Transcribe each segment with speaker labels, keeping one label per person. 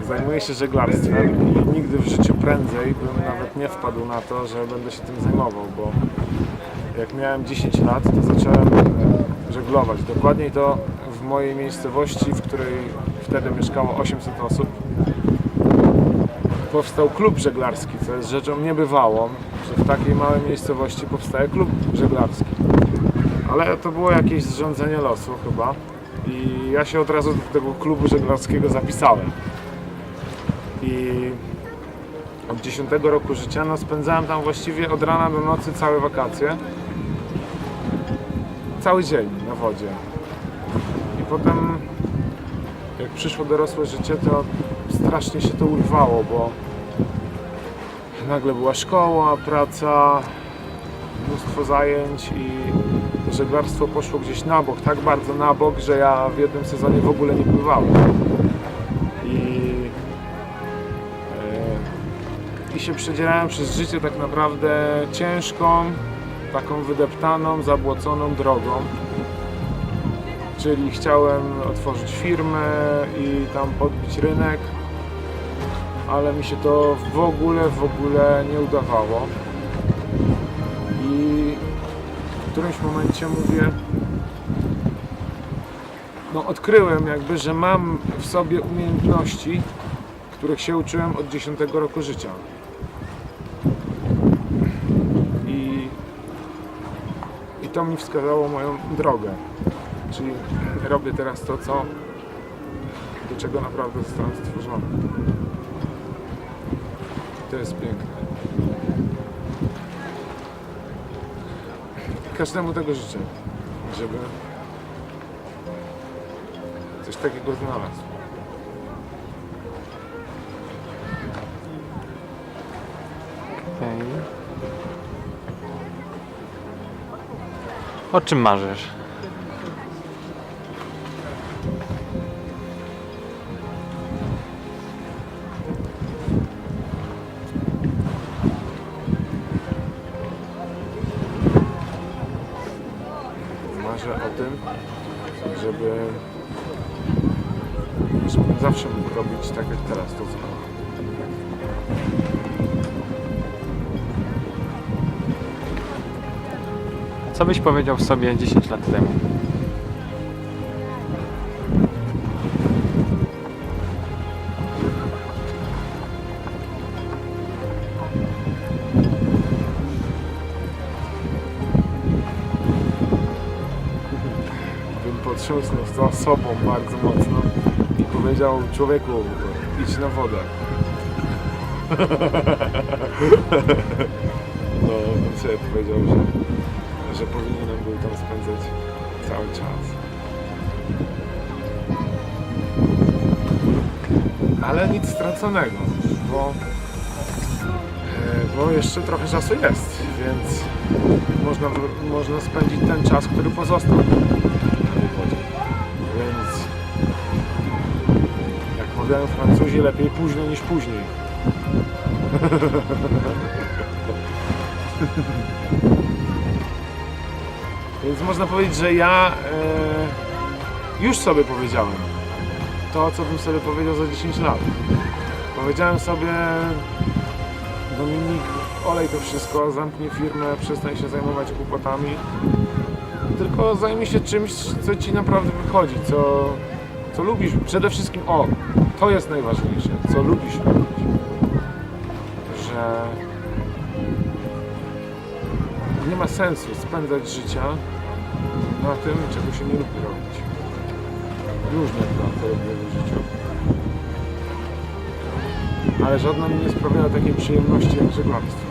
Speaker 1: Zajmuję się żeglarstwem i nigdy w życiu prędzej bym nawet nie wpadł na to, że będę się tym zajmował, bo jak miałem 10 lat, to zacząłem żeglować. Dokładniej to w mojej miejscowości, w której wtedy mieszkało 800 osób, powstał klub żeglarski, co jest rzeczą niebywałą, że w takiej małej miejscowości powstaje klub żeglarski. Ale to było jakieś zrządzenie losu chyba i ja się od razu do tego klubu żeglarskiego zapisałem. I od 10 roku życia spędzałem tam właściwie od rana do nocy całe wakacje. Cały dzień na wodzie. I potem jak przyszło dorosłe życie, to strasznie się to urwało, bo nagle była szkoła, praca, mnóstwo zajęć i to żeglarstwo poszło gdzieś na bok, tak bardzo na bok, że ja w jednym sezonie w ogóle nie pływałem. I się przedzierałem przez życie tak naprawdę ciężką, taką wydeptaną, zabłoconą drogą. Czyli chciałem otworzyć firmę i tam podbić rynek, ale mi się to w ogóle nie udawało. I w którymś momencie mówię, odkryłem jakby, że mam w sobie umiejętności, których się uczyłem od 10 roku życia. I to mi wskazało moją drogę. Czyli robię teraz to, do czego naprawdę zostałem stworzony. To jest piękne. Każdemu tego życzę, żeby coś takiego znalazł.
Speaker 2: Okay. O czym marzysz?
Speaker 1: Marzę o tym, żebym zawsze mógł robić tak jak teraz to, co robię.
Speaker 2: Co byś powiedział sobie 10 lat temu?
Speaker 1: Bym potrząsnął z sobą bardzo mocno i powiedział: człowieku, idź na wodę. No, bym sobie powiedział, że powinienem był tam spędzać cały czas. Ale nic straconego, bo jeszcze trochę czasu jest, więc można spędzić ten czas, który pozostał na tej wodzie. Więc jak mawiają Francuzi, lepiej późno niż później. Więc można powiedzieć, że ja już sobie powiedziałem to, co bym sobie powiedział za 10 lat. Powiedziałem sobie: Dominik, olej to wszystko, zamknij firmę, przestań się zajmować kłopotami, tylko zajmij się czymś, co ci naprawdę wychodzi, co lubisz. Przede wszystkim, to jest najważniejsze, co lubisz robić. Że nie ma sensu spędzać życia na tym, czego się nie lubi robić. Różne to robię w życiu. Ale żadna mi nie sprawiała takiej przyjemności jak żeglarstwo.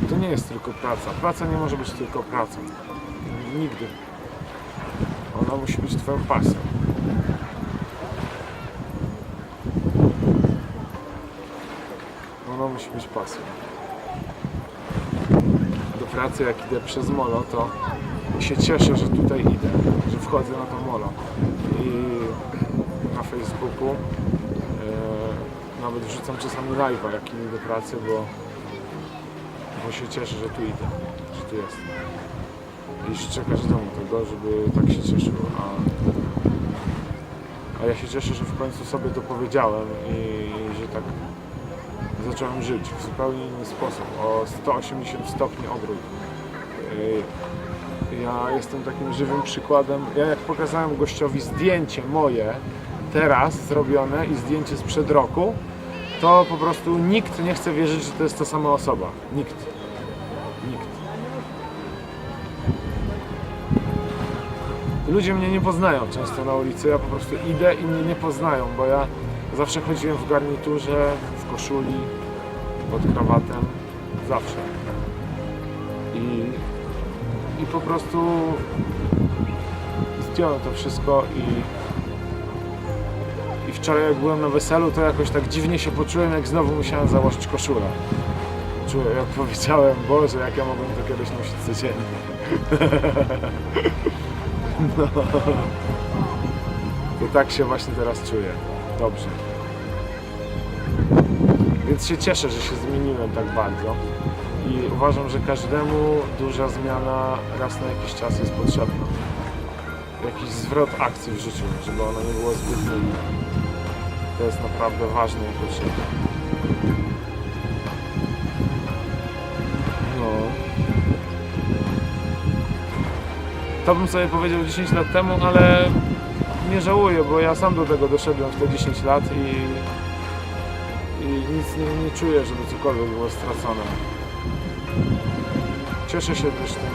Speaker 1: I to nie jest tylko praca. Praca nie może być tylko pracą. Nigdy. Ona musi być twoją pasją. Ona musi być pasją. Do pracy, jak idę przez molo, to się cieszę, że tutaj idę, że wchodzę na to molo. I na Facebooku nawet wrzucam czasami live'a, jak idę do pracy, bo się cieszę, że tu idę, że tu jestem. i życzę każdemu tego, żeby tak się cieszył. A ja się cieszę, że w końcu sobie to powiedziałem i że tak zacząłem żyć w zupełnie inny sposób, o 180 stopni obrót. Ja jestem takim żywym przykładem. Ja jak pokazałem gościowi zdjęcie moje, teraz zrobione i zdjęcie sprzed roku, to po prostu nikt nie chce wierzyć, że to jest ta sama osoba. Nikt. Nikt. Ludzie mnie nie poznają często na ulicy, ja po prostu idę i mnie nie poznają, bo ja zawsze chodziłem w garniturze, w koszuli, pod krawatem, zawsze. I po prostu zdjąłem to wszystko i wczoraj jak byłem na weselu, to jakoś tak dziwnie się poczułem, jak znowu musiałem założyć koszulę. Czułem, jak powiedziałem, Boże, jak ja mogłem to kiedyś nosić codziennie. No. To tak się właśnie teraz czuję. Dobrze. Więc się cieszę, że się zmieniłem tak bardzo. I uważam, że każdemu duża zmiana raz na jakiś czas jest potrzebna. Jakiś zwrot akcji w życiu, żeby ona nie była zbyt nudna. To jest naprawdę ważne i potrzebne. No. To bym sobie powiedział 10 lat temu, ale nie żałuję, bo ja sam do tego doszedłem w te 10 lat i nic nie czuję, żeby cokolwiek było stracone. Cieszę się też tym,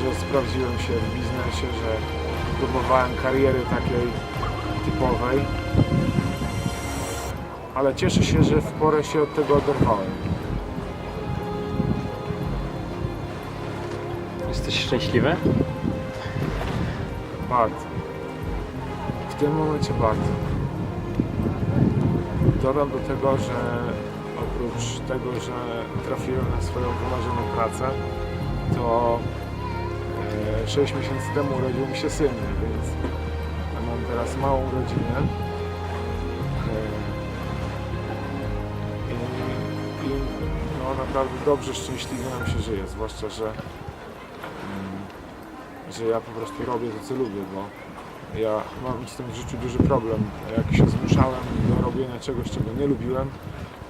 Speaker 1: że sprawdziłem się w biznesie, że próbowałem kariery takiej typowej, ale cieszę się, że w porę się od tego oderwałem.
Speaker 2: Jesteś szczęśliwy?
Speaker 1: Bardzo. W tym momencie bardzo. Dodam do tego, że oprócz tego, że trafiłem na swoją wymarzoną pracę, to 6 miesięcy temu urodził mi się syn, więc mam teraz małą rodzinę. I no, naprawdę dobrze, szczęśliwie nam się żyje, zwłaszcza, że ja po prostu robię to, co lubię, bo ja mam z tym w życiu duży problem. Jak się zmuszałem do robienia czegoś, czego nie lubiłem,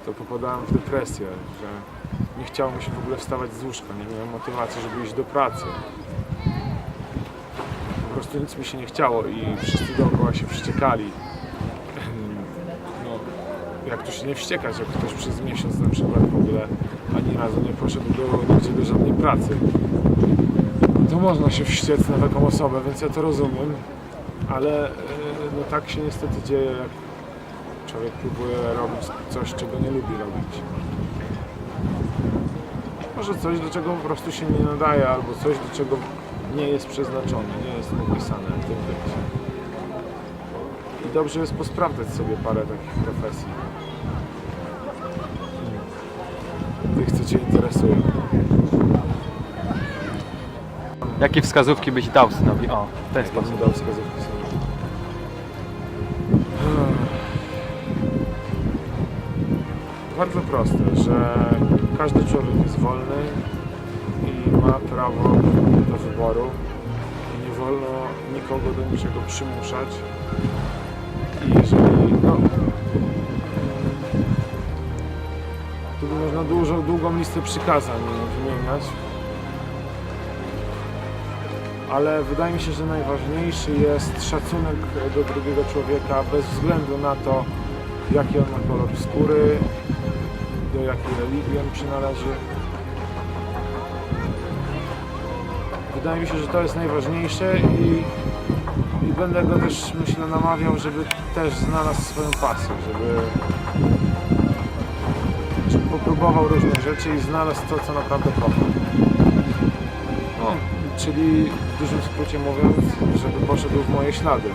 Speaker 1: to popadałem w depresję, że nie chciało mi się w ogóle wstawać z łóżka, nie miałem motywacji, żeby iść do pracy. Po prostu nic mi się nie chciało i wszyscy dookoła się wściekali. No, jak tu się nie wściekać, jak ktoś przez miesiąc na przykład w ogóle ani razu nie poszedł nigdzie do żadnej pracy. To można się wściec na taką osobę, więc ja to rozumiem, ale no tak się niestety dzieje, jak człowiek próbuje robić coś, czego nie lubi robić. Może coś, do czego po prostu się nie nadaje, albo coś, do czego nie jest przeznaczone, nie jest napisane w tym być. I dobrze jest posprawdzać sobie parę takich profesji. Tych, co Cię interesują.
Speaker 2: Jakie wskazówki byś dał synowi? O, w ten
Speaker 1: Jak
Speaker 2: sposób.
Speaker 1: bym dał wskazówki sobie. Bardzo proste, że każdy człowiek jest wolny i ma prawo do wyboru i nie wolno nikogo do niczego przymuszać. I jeżeli, no, tu można długą listę przykazań wymieniać, ale wydaje mi się, że najważniejszy jest szacunek do drugiego człowieka bez względu na to, jaki on ma kolor skóry, do jakiej religii on przynależy. Wydaje mi się, że to jest najważniejsze i będę go też, myślę, namawiał, żeby też znalazł swoją pasję, żeby popróbował różnych rzeczy i znalazł to, co naprawdę kocha. No, czyli w dużym skrócie mówiąc, żeby poszedł w moje ślady.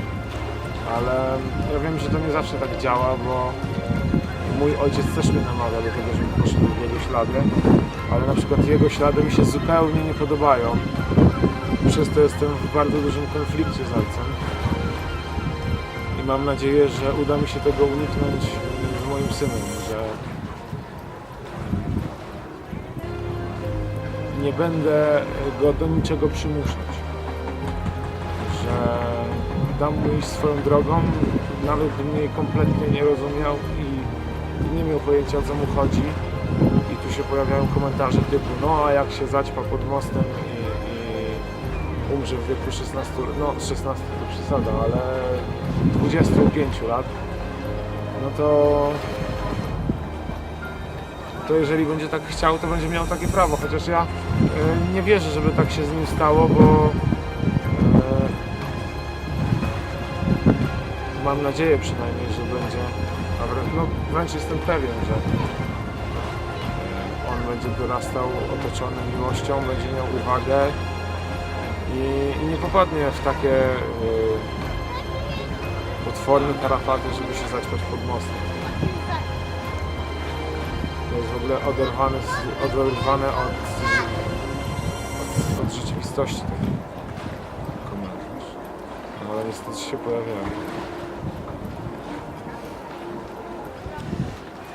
Speaker 1: Ale ja wiem, że to nie zawsze tak działa, bo mój ojciec też mnie namawia do tego, żebym poszedł w jego ślady, ale na przykład jego ślady mi się zupełnie nie podobają. Przez to jestem w bardzo dużym konflikcie z ojcem. I mam nadzieję, że uda mi się tego uniknąć z moim synem, że nie będę go do niczego przymuszać. dam mu iść swoją drogą, nawet bym jej kompletnie nie rozumiał i nie miał pojęcia, o co mu chodzi. I tu się pojawiają komentarze typu, no a jak się zaćpa pod mostem i umrze w wieku 16, no 16 to przesada, ale 25 lat, no to jeżeli będzie tak chciał, to będzie miał takie prawo, chociaż ja nie wierzę, żeby tak się z nim stało, bo mam nadzieję przynajmniej, że będzie, no wręcz jestem pewien, że on będzie dorastał otoczony miłością, będzie miał uwagę i nie popadnie w takie potworne tarapaty, żeby się zaćpać pod mostem. To jest w ogóle oderwane od rzeczywistości taki komentarz. No ale niestety się pojawiają.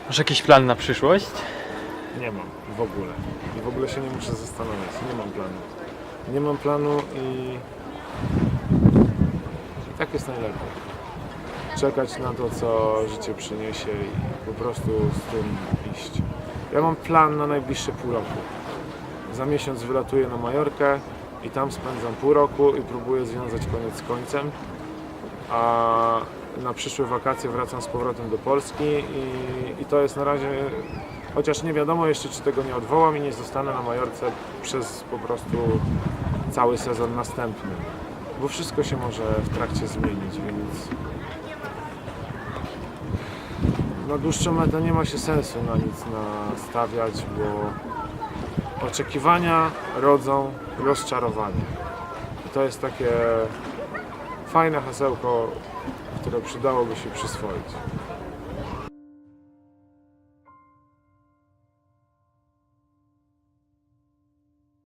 Speaker 2: Masz jakiś plan na przyszłość?
Speaker 1: Nie mam w ogóle. I w ogóle się nie muszę zastanawiać. Nie mam planu. Nie mam planu i tak jest najlepiej. Czekać na to, co życie przyniesie i po prostu z tym iść. Ja mam plan na najbliższe pół roku. Za miesiąc wylatuję na Majorkę i tam spędzam pół roku i próbuję związać koniec z końcem. A na przyszłe wakacje wracam z powrotem do Polski i to jest na razie, chociaż nie wiadomo jeszcze, czy tego nie odwołam i nie zostanę na Majorce przez po prostu cały sezon następny. Bo wszystko się może w trakcie zmienić, więc na dłuższą metę nie ma się sensu na nic nastawiać, bo oczekiwania rodzą rozczarowanie. I to jest takie fajne hasełko, które przydałoby się przyswoić.